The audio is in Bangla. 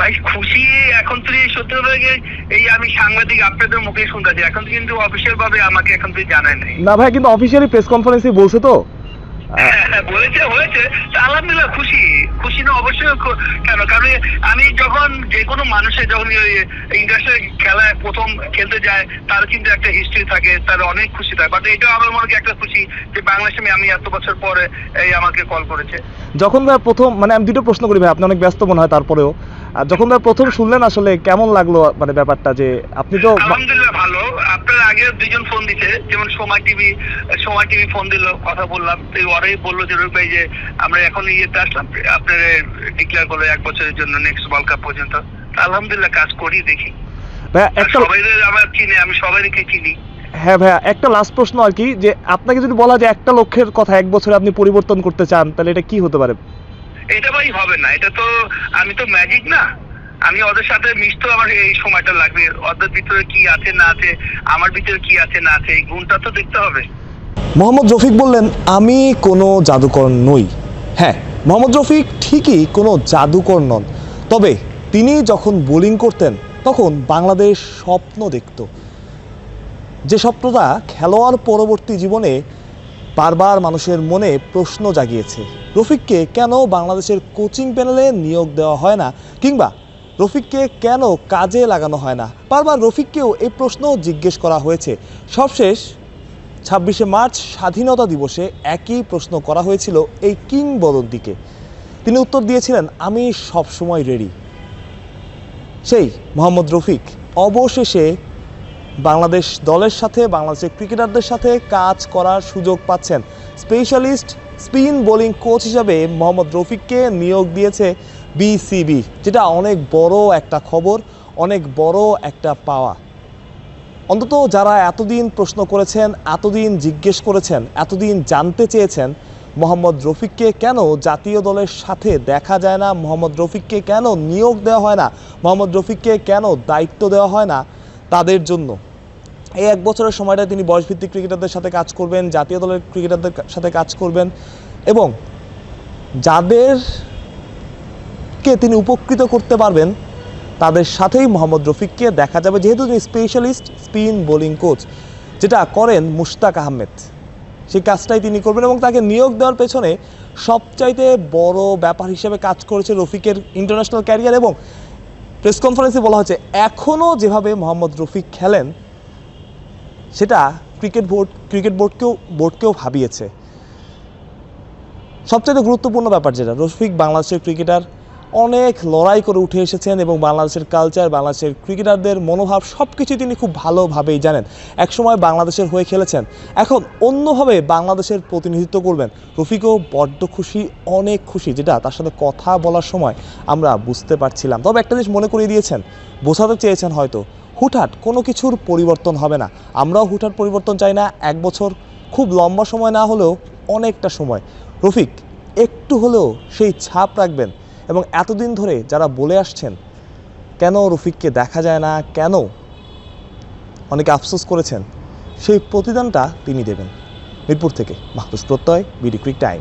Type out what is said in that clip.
ভাই খুশি এখন তুই সত্যি বলতে এই আমি সাংবাদিক আপনাদের মুখে শুনতেছি, এখন কিন্তু অফিসিয়াল ভাবে আমাকে এখন তুই জানায় নাই। না ভাই, কিন্তু অফিসিয়ালি প্রেস কনফারেন্সে বলছে তো। বলেছে হয়েছে, আলহামদুলিল্লাহ খুশি। খুশি না অবশ্যই কেন, কারণ আমি যখন যে কোনো মানুষের যখন ইন্টারন্যাশনাল খেলায় প্রথম খেলতে যায় তার কিন্তু একটা হিস্ট্রি থাকে, তার অনেক খুশি থাকে। বাট এটা আমার মনে হয় একটা খুশি যে বাংলাদেশে আমি এত বছর পরে এই আমাকে কল করেছে। যখন ভাই প্রথম, মানে আমি দুটো প্রশ্ন করি ভাই, আপনি অনেক ব্যস্ত মনে হয় তারপরেও, যখন ভাই প্রথম শুনলেন আসলে কেমন লাগলো, মানে ব্যাপারটা যে আপনি তো। আলহামদুলিল্লাহ ভালো। আপনার আগে দুজন ফোন দিছে, যেমন সময় টিভি ফোন দিল, কথা বললাম, ওরাই বললো যে ভাই যে আমরা এখন ইয়েতে আসলাম, আপনার ডিক্লেয়ার করলো 1 বছরের জন্য নেক্সট ওয়ার্ল্ড কাপ পর্যন্ত। আলহামদুলিল্লাহ কাজ করি, দেখি ভাই একটা, সবাই আমার চিনি, আমি সবাইকে চিনি। হ্যাঁ ভাইয়া, একটা লাস্ট প্রশ্ন আর কি, যে আপনাকে যদি বলা যায় একটা লক্ষ্যের কথা 1 বছরে আপনি পরিবর্তন করতে চান, তাহলে এটা কি হতে পারে? এটা ভাই হবে না, এটা তো আমি তো ম্যাজিক না, আমি ওদের সাথে মিশতে আমার এই সময়টা লাগবে। ওদের ভিতরে কি আছে না আছে, আমার ভিতরে কি আছে না আছে, এই গুণটা তো দেখতে হবে। মোহাম্মদ রফিক বললেন, আমি কোনো জাদুকর নই। হ্যাঁ, মোহাম্মদ রফিক ঠিকই কোনো জাদুকর নন, তবে তিনি যখন বোলিং করতেন তখন বাংলাদেশ স্বপ্ন দেখত, যে স্বপ্নটা খেলোয়াড় পরবর্তী জীবনে বারবার মানুষের মনে প্রশ্ন জাগিয়েছে। রফিককে কেন বাংলাদেশের কোচিং প্যানেলে নিয়োগ দেওয়া হয় না, কিংবা রফিককে কেন কাজে লাগানো হয় না, বারবার রফিককেও এই প্রশ্ন জিজ্ঞেস করা হয়েছে। সবশেষ 26শে মার্চ স্বাধীনতা দিবসে একই প্রশ্ন করা হয়েছিল এই কিংবদন্তিকে। তিনি উত্তর দিয়েছিলেন, আমি সবসময় রেডি। সেই মোহাম্মদ রফিক অবশেষে বাংলাদেশ দলের সাথে, বাংলাদেশের ক্রিকেটারদের সাথে কাজ করার সুযোগ পাচ্ছেন। স্পেশালিস্ট স্পিন বোলিং কোচ হিসাবে মোহাম্মদ রফিককে নিয়োগ দিয়েছে বিসিবি, যেটা অনেক বড় একটা খবর, অনেক বড় একটা পাওয়া। অন্তত যারা এতদিন প্রশ্ন করেছেন, এতদিন জিজ্ঞেস করেছেন, এতদিন জানতে চেয়েছেন মোহাম্মদ রফিককে কেন জাতীয় দলের সাথে দেখা যায় না, মোহাম্মদ রফিককে কেন নিয়োগ দেওয়া হয় না, মোহাম্মদ রফিককে কেন দায়িত্ব দেওয়া হয় না, তাদের জন্য এই 1 বছরের সময়টা তিনি বয়সভিত্তিক ক্রিকেটারদের সাথে কাজ করবেন, জাতীয় দলের ক্রিকেটারদের সাথে কাজ করবেন, এবং যাদেরকে তিনি উপকৃত করতে পারবেন তাদের সাথেই মোহাম্মদ রফিককে দেখা যাবে, যেহেতু তিনি স্পেশালিস্ট স্পিন বোলিং কোচ, যেটা করেন মুশতাক আহমেদ, সেই কাজটাই তিনি করবেন। এবং তাকে নিয়োগ দেওয়ার পেছনে সবচাইতে বড় ব্যাপার হিসেবে কাজ করেছে রফিকের ইন্টারন্যাশনাল ক্যারিয়ার। এবং প্রেস কনফারেন্সে বলা হচ্ছে, এখনও যেভাবে মোহাম্মদ রফিক খেলেন সেটা ক্রিকেট বোর্ডকেও ভাবিয়েছে। সবচেয়ে গুরুত্বপূর্ণ ব্যাপার যেটা, রফিক বাংলাদেশের ক্রিকেটার, অনেক লড়াই করে উঠে এসেছেন এবং বাংলাদেশের কালচার, বাংলাদেশের ক্রিকেটারদের মনোভাব সব কিছু তিনি খুব ভালোভাবেই জানেন। একসময় বাংলাদেশের হয়ে খেলেছেন, এখন অন্যভাবে বাংলাদেশের প্রতিনিধিত্ব করবেন। রফিকও বড্ড খুশি, অনেক খুশি, যেটা তার সাথে কথা বলার সময় আমরা বুঝতে পারছিলাম। তবে একটা জিনিস মনে করিয়ে দিয়েছেন, বোঝাতে চেয়েছেন হয়তো, হুটহাট কোনো কিছুর পরিবর্তন হবে না। আমরাও হুটহাট পরিবর্তন চাই না। 1 বছর খুব লম্বা সময় না হলেও অনেকটা সময়। রফিক একটু হলেও সেই ছাপ রাখবেন, এবং এতদিন ধরে যারা বলে আসছেন কেন রফিককে দেখা যায় না, কেন অনেকে আফসোস করেছেন, সেই প্রতিদানটা তিনি দেবেন। মিরপুর থেকে মাহফুজ প্রত্যয়, বিডি ক্রিক টাইম।